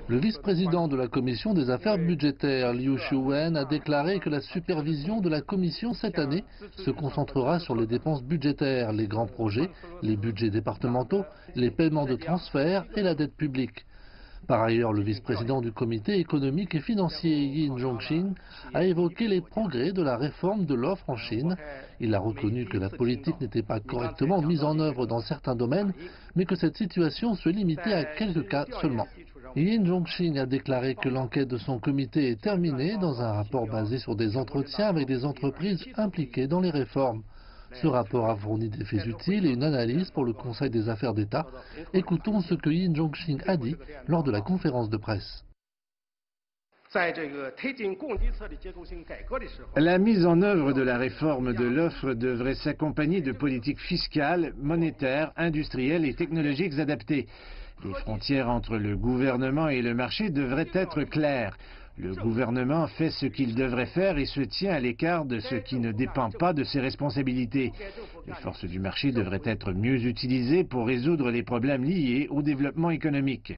Le vice-président de la Commission des affaires budgétaires, Liu Xiuwen, a déclaré que la supervision de la Commission cette année se concentrera sur les dépenses budgétaires, les grands projets, les budgets départementaux, les paiements de transfert et la dette publique. Par ailleurs, le vice-président du comité économique et financier Yin Zhongxin a évoqué les progrès de la réforme de l'offre en Chine. Il a reconnu que la politique n'était pas correctement mise en œuvre dans certains domaines, mais que cette situation se limitait à quelques cas seulement. Yin Zhongxin a déclaré que l'enquête de son comité est terminée dans un rapport basé sur des entretiens avec des entreprises impliquées dans les réformes. Ce rapport a fourni des faits utiles et une analyse pour le Conseil des affaires d'État. Écoutons ce que Yin Zhongxin a dit lors de la conférence de presse. La mise en œuvre de la réforme de l'offre devrait s'accompagner de politiques fiscales, monétaires, industrielles et technologiques adaptées. Les frontières entre le gouvernement et le marché devraient être claires. Le gouvernement fait ce qu'il devrait faire et se tient à l'écart de ce qui ne dépend pas de ses responsabilités. Les forces du marché devraient être mieux utilisées pour résoudre les problèmes liés au développement économique.